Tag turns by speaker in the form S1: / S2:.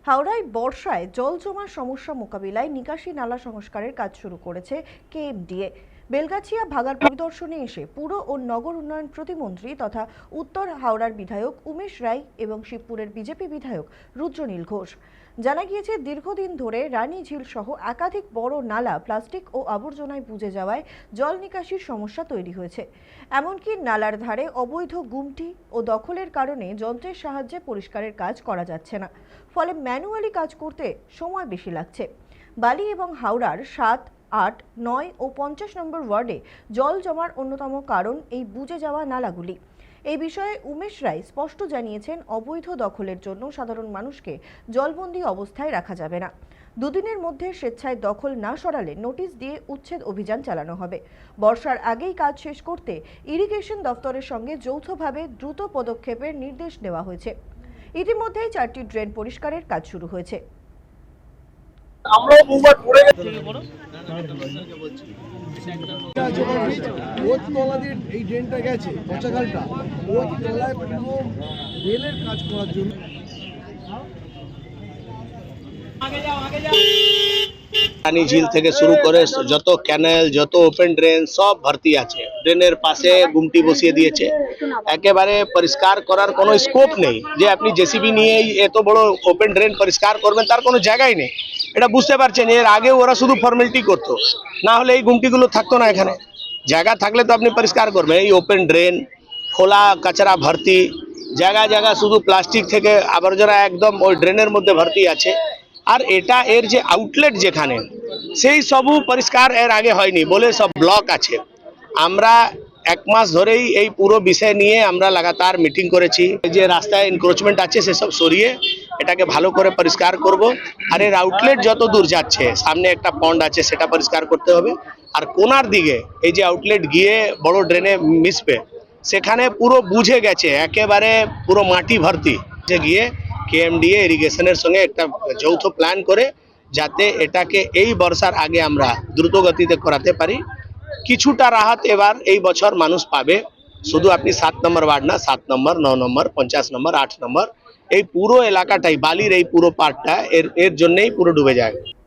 S1: হাওড়ায় বর্ষায় জল জমার সমস্যা মোকাবিলায় নিকাশি নালা সংস্কারের কাজ শুরু করেছে কেএমডিএ। বেলগাছিয়া ভাগাড় পরিদর্শনে এসে পুর ও নগর উন্নয়ন প্রতিমন্ত্রী তথা উত্তর হাওড়ার বিধায়ক উমেশ রায় এবং শিবপুরের বিজেপি বিধায়ক রুদ্রনীল ঘোষ। জানা গিয়েছে, দীর্ঘদিন ধরে রানী ঝিল সহ একাধিক বড় নালা প্লাস্টিক ও আবর্জনায় বুজে যাওয়ায় জল নিকাশির সমস্যা তৈরি হয়েছে। এমনকি নালার ধারে অবৈধ গুমটি ও দখলের কারণে যন্ত্রের সাহায্যে পরিষ্কারের কাজ করা যাচ্ছে না, ফলে ম্যানুয়ালি কাজ করতে সময় বেশি লাগছে। বালি এবং হাওড়ার ৭, ৮, ৯ ও ৫০ নম্বর ওয়ার্ডে জল জমার অন্যতম কারণ এই বুজে যাওয়া নালাগুলি। এই বিষয়ে উমেশ রায় স্পষ্ট জানিয়েছেন, অবৈধ দখলের জন্য সাধারণ মানুষকে জলবন্দী অবস্থায় রাখা যাবে না। দুদিনের মধ্যে স্বেচ্ছায় দখল না সরালে নোটিশ দিয়ে উচ্ছেদ অভিযান চালানো হবে। বর্ষার আগেই কাজ শেষ করতে ইরিগেশন দপ্তরের সঙ্গে যৌথভাবে দ্রুত পদক্ষেপের নির্দেশ দেওয়া হয়েছে। ইতিমধ্যেই ৪টি ড্রেন পরিষ্কারের কাজ শুরু হয়েছে।
S2: এই ড্রেনটা গেছে পচাখালটা ওই তলায় পুরো রেলের কাজ করার জন্য
S3: রানী ঝিল থেকে শুরু করে যত ক্যানেল যত ওপেন ড্রেন সব ভর্তি আছে। ড্রেনের পাশে গুমটি বসিয়ে দিয়েছে, একেবারে পরিষ্কার করার কোনো স্কোপ নেই। যে আপনি জেসিবি নিয়ে এত বড় ওপেন ড্রেন পরিষ্কার করবেন তার কোনো জায়গাই নেই। এটা বুঝতে পারছেন, এর আগে ওরা শুধু ফর্মালিটি করতো, না হলে এই গুমটিগুলো থাকতো না। এখানে জায়গা থাকলে তো আপনি পরিষ্কার করবেন। এই ওপেন ড্রেন, খোলা কাচরা ভর্তি, জায়গা জায়গা শুধু প্লাস্টিক থেকে আবর্জনা একদম ওই ড্রেনের মধ্যে ভর্তি আছে। আর এটা এর যে আউটলেট যেখানে সেই সবও পরিষ্কার এর আগে হয়নি বলে সব ব্লক আছে। আমরা 1 মাস ধরেই এই পুরো বিষয় নিয়ে আমরা লাগাতার মিটিং করেছি। যে রাস্তায় এনক্রোচমেন্ট আছে সেসব সরিয়ে এটাকে ভালো করে পরিষ্কার করব। আর এর আউটলেট যত দূর যাচ্ছে, সামনে একটা পন্ড আছে সেটা পরিষ্কার করতে হবে। আর কোনার দিকে এই যে আউটলেট গিয়ে বড় ড্রেনে মিশবে, সেখানে পুরো বুঝে গেছে, একেবারে পুরো মাটি ভর্তি। যে গিয়ে কেএমডিএ ইরিগেশনের সঙ্গে একটা যৌথ প্ল্যান করে যাতে এটাকে এই বর্ষার আগে আমরা দ্রুত গতিতে করাতে পারি। কিছুটা রাহত এবার এই বছর মানুষ পাবে। শুধু আপনি 7 নম্বর ওয়ার্ড না, 7 নম্বর, 9 নম্বর, 50 নম্বর, 8 নম্বর, এই পুরো এলাকাটাই বালির এই পুরো পার্টটা এর জন্যই পুরো ডুবে যায়।